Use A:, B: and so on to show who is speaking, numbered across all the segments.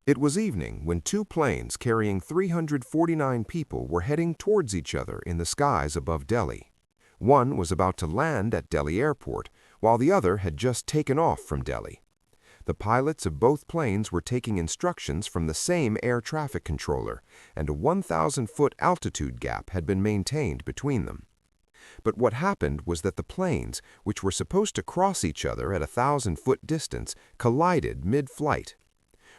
A: It was evening when two planes carrying 349 people were heading towards each other in the skies above Delhi. One was about to land at Delhi airport, while the other had just taken off from Delhi. The pilots of both planes were taking instructions from the same air traffic controller, and a 1,000-foot altitude gap had been maintained between them. But what happened was that the planes, which were supposed to cross each other at a 1,000-foot distance, collided mid-flight.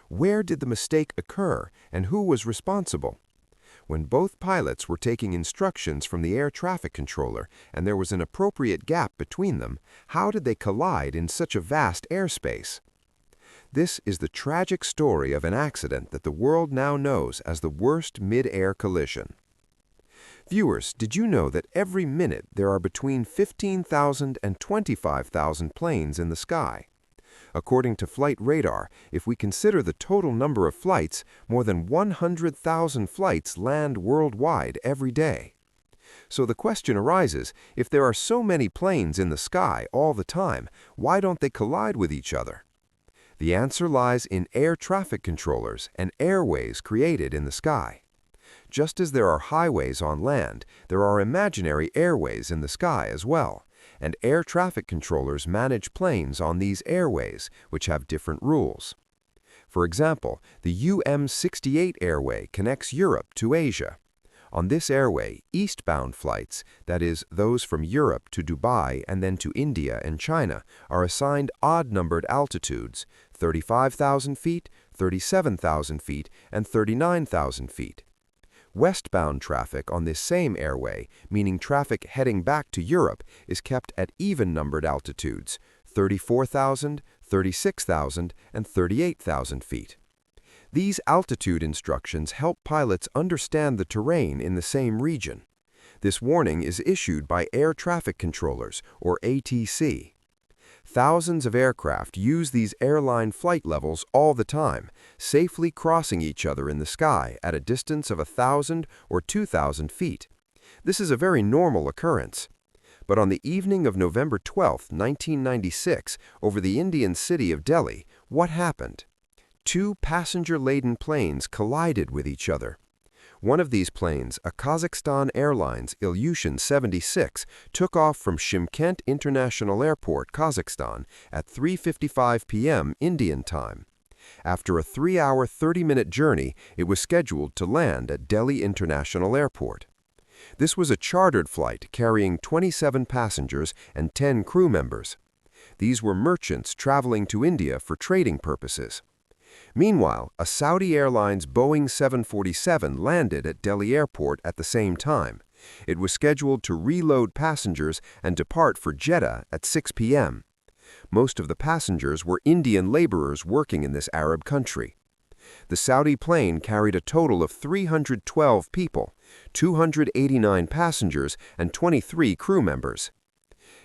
A: Where did the mistake occur, and who was responsible? When both pilots were taking instructions from the air traffic controller and there was an appropriate gap between them, how did they collide in such a vast airspace? This is the tragic story of an accident that the world now knows as the worst mid-air collision. Viewers, did you know that every minute there are between 15,000 and 25,000 planes in the sky? According to Flight Radar, if we consider the total number of flights, more than 100,000 flights land worldwide every day. So the question arises, if there are so many planes in the sky all the time, why don't they collide with each other? The answer lies in air traffic controllers and airways created in the sky. Just as there are highways on land, there are imaginary airways in the sky as well, and air traffic controllers manage planes on these airways, which have different rules. For example, the UM68 airway connects Europe to Asia. On this airway, eastbound flights, that is, those from Europe to Dubai and then to India and China, are assigned odd-numbered altitudes, 35,000 feet, 37,000 feet, and 39,000 feet. Westbound traffic on this same airway, meaning traffic heading back to Europe, is kept at even-numbered altitudes, 34,000, 36,000, and 38,000 feet. These altitude instructions help pilots understand the terrain in the same region. This warning is issued by air traffic controllers, or ATC. Thousands of aircraft use these airline flight levels all the time, safely crossing each other in the sky at a distance of 1,000 or 2,000 feet. This is a very normal occurrence. But on the evening of November 12, 1996, over the Indian city of Delhi, what happened? Two passenger-laden planes collided with each other. One of these planes, a Kazakhstan Airlines Ilyushin Il-76, took off from Shymkent International Airport, Kazakhstan, at 3:55 p.m. Indian time. After a 3-hour, 30-minute journey, it was scheduled to land at Delhi International Airport. This was a chartered flight carrying 27 passengers and 10 crew members. These were merchants traveling to India for trading purposes. Meanwhile, a Saudi Airlines Boeing 747 landed at Delhi Airport at the same time. It was scheduled to reload passengers and depart for Jeddah at 6 p.m. Most of the passengers were Indian laborers working in this Arab country. The Saudi plane carried a total of 312 people, 289 passengers, and 23 crew members.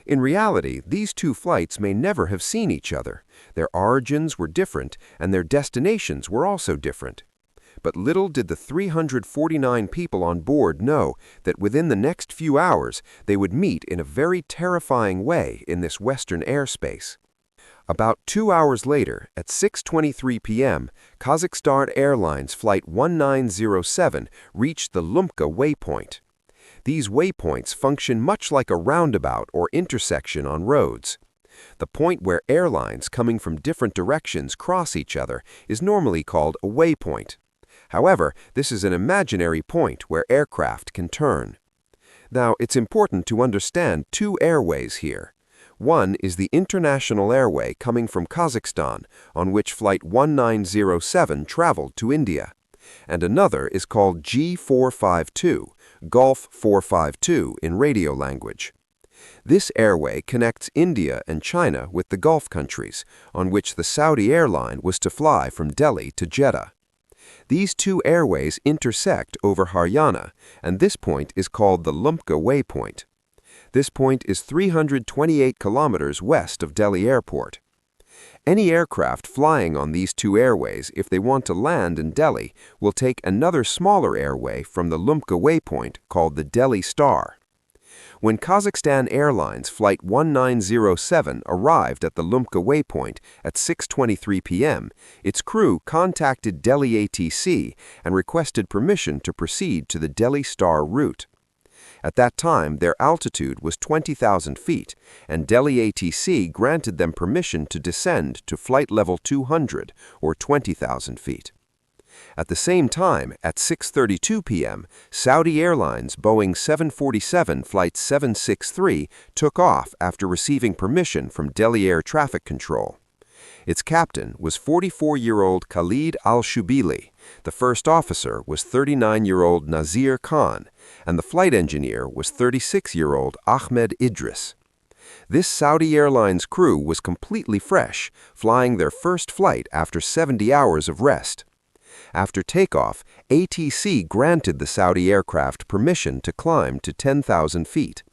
A: In reality, these two flights may never have seen each other. Their origins were different, and their destinations were also different. But little did the 349 people on board know that within the next few hours they would meet in a very terrifying way in this Western airspace. About 2 hours later, at 6:23 p.m., Kazakhstan Airlines Flight 1907 reached the Lumka waypoint. These waypoints function much like a roundabout or intersection on roads. The point where airlines coming from different directions cross each other is normally called a waypoint. However, this is an imaginary point where aircraft can turn. Now, it's important to understand two airways here. One is the international airway coming from Kazakhstan, on which Flight 1907 traveled to India, and another is called G452, Gulf 452 in radio language. This airway connects India and China with the Gulf countries, on which the Saudi airline was to fly from Delhi to Jeddah. These two airways intersect over Haryana, and this point is called the Lumka waypoint. This point is 328 kilometers west of Delhi Airport. Any aircraft flying on these two airways, if they want to land in Delhi, will take another smaller airway from the Lumka waypoint called the Delhi Star. When Kazakhstan Airlines Flight 1907 arrived at the Lumka waypoint at 6:23 p.m., its crew contacted Delhi ATC and requested permission to proceed to the Delhi Star route. At that time, their altitude was 20,000 feet, and Delhi ATC granted them permission to descend to flight level 200, or 20,000 feet. At the same time, at 6:32 p.m., Saudi Airlines Boeing 747 Flight 763 took off after receiving permission from Delhi Air Traffic Control. Its captain was 44-year-old Khalid Al-Shubili, the first officer was 39-year-old Nazir Khan, and the flight engineer was 36-year-old Ahmed Idris. This Saudi Airlines crew was completely fresh, flying their first flight after 70 hours of rest. After takeoff, ATC granted the Saudi aircraft permission to climb to 10,000 feet.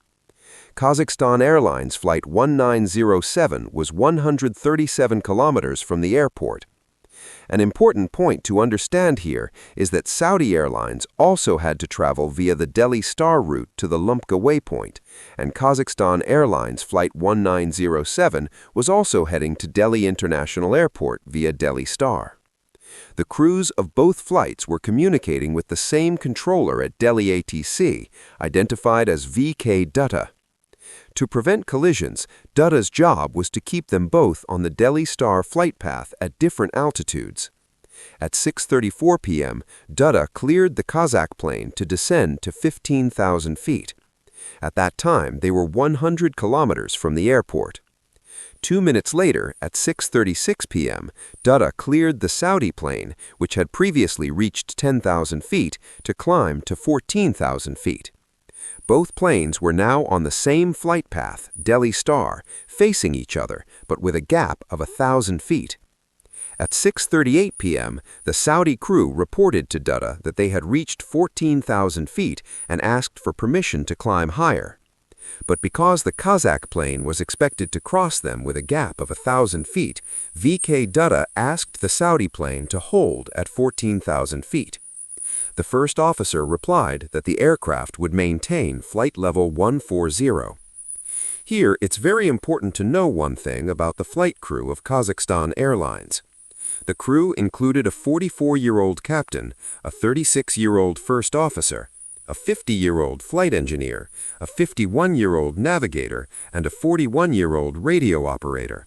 A: Kazakhstan Airlines Flight 1907 was 137 kilometers from the airport. An important point to understand here is that Saudi Airlines also had to travel via the Delhi Star route to the Lumka waypoint, and Kazakhstan Airlines Flight 1907 was also heading to Delhi International Airport via Delhi Star. The crews of both flights were communicating with the same controller at Delhi ATC, identified as VK Dutta. To prevent collisions, Dutta's job was to keep them both on the Delhi Star flight path at different altitudes. At 6:34 p.m., Dutta cleared the Kazakh plane to descend to 15,000 feet. At that time, they were 100 kilometers from the airport. 2 minutes later, at 6:36 p.m., Dutta cleared the Saudi plane, which had previously reached 10,000 feet, to climb to 14,000 feet. Both planes were now on the same flight path, Delhi Star, facing each other, but with a gap of 1,000 feet. At 6:38 p.m., the Saudi crew reported to Dutta that they had reached 14,000 feet and asked for permission to climb higher. But because the Kazakh plane was expected to cross them with a gap of 1,000 feet, VK Dutta asked the Saudi plane to hold at 14,000 feet. The first officer replied that the aircraft would maintain flight level 140. Here, it's very important to know one thing about the flight crew of Kazakhstan Airlines. The crew included a 44-year-old captain, a 36-year-old first officer, a 50-year-old flight engineer, a 51-year-old navigator, and a 41-year-old radio operator.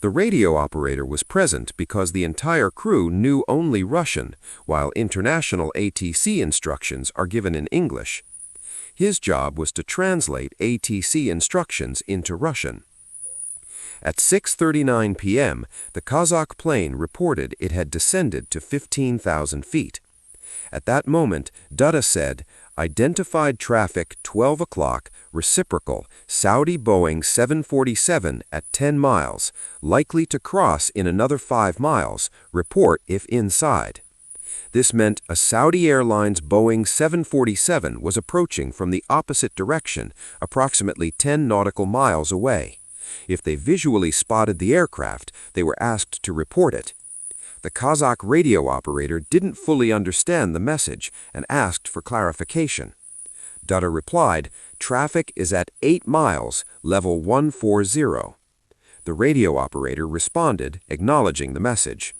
A: The radio operator was present because the entire crew knew only Russian, while international ATC instructions are given in English. His job was to translate ATC instructions into Russian. At 6:39 p.m., the Kazakh plane reported it had descended to 15,000 feet. At that moment, Dutta said, "Identified traffic 12 o'clock, reciprocal, Saudi Boeing 747 at 10 miles, likely to cross in another 5 miles, report if inside." This meant a Saudi Airlines Boeing 747 was approaching from the opposite direction, approximately 10 nautical miles away. If they visually spotted the aircraft, they were asked to report it. The Kazakh radio operator didn't fully understand the message and asked for clarification. Dutta replied, "Traffic is at 8 miles, level 140. The radio operator responded, acknowledging the message.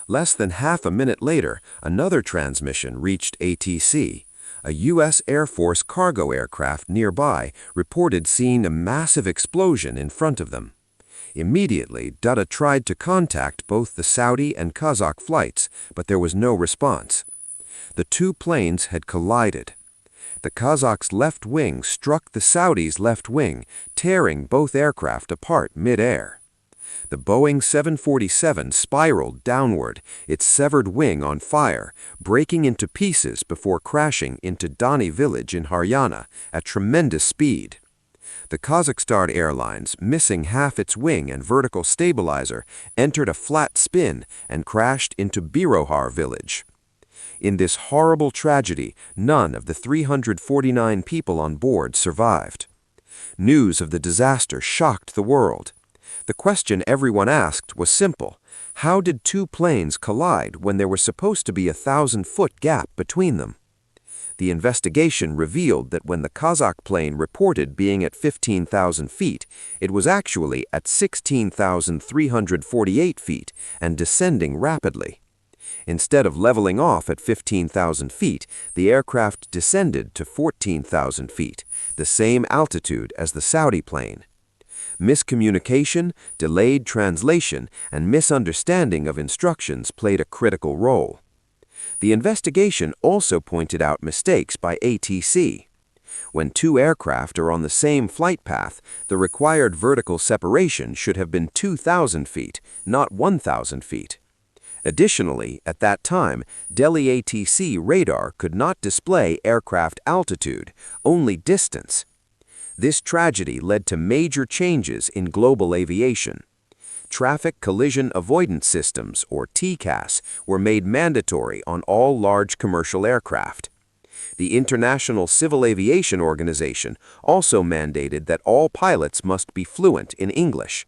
A: Less than half a minute later, another transmission reached ATC. A U.S. Air Force cargo aircraft nearby reported seeing a massive explosion in front of them. Immediately, Dutta tried to contact both the Saudi and Kazakh flights, but there was no response. The two planes had collided. The Kazakh's left wing struck the Saudi's left wing, tearing both aircraft apart mid-air. The Boeing 747 spiraled downward, its severed wing on fire, breaking into pieces before crashing into Dani village in Haryana at tremendous speed. The Kazakhstan Airlines, missing half its wing and vertical stabilizer, entered a flat spin and crashed into Birohar village. In this horrible tragedy, none of the 349 people on board survived. News of the disaster shocked the world. The question everyone asked was simple: how did two planes collide when there was supposed to be a 1,000-foot gap between them? The investigation revealed that when the Kazakh plane reported being at 15,000 feet, it was actually at 16,348 feet and descending rapidly. Instead of leveling off at 15,000 feet, the aircraft descended to 14,000 feet, the same altitude as the Saudi plane. Miscommunication, delayed translation, and misunderstanding of instructions played a critical role. The investigation also pointed out mistakes by ATC. When two aircraft are on the same flight path, the required vertical separation should have been 2,000 feet, not 1,000 feet. Additionally, at that time, Delhi ATC radar could not display aircraft altitude, only distance. This tragedy led to major changes in global aviation. Traffic collision avoidance systems, or TCAS, were made mandatory on all large commercial aircraft. The International Civil Aviation Organization also mandated that all pilots must be fluent in English.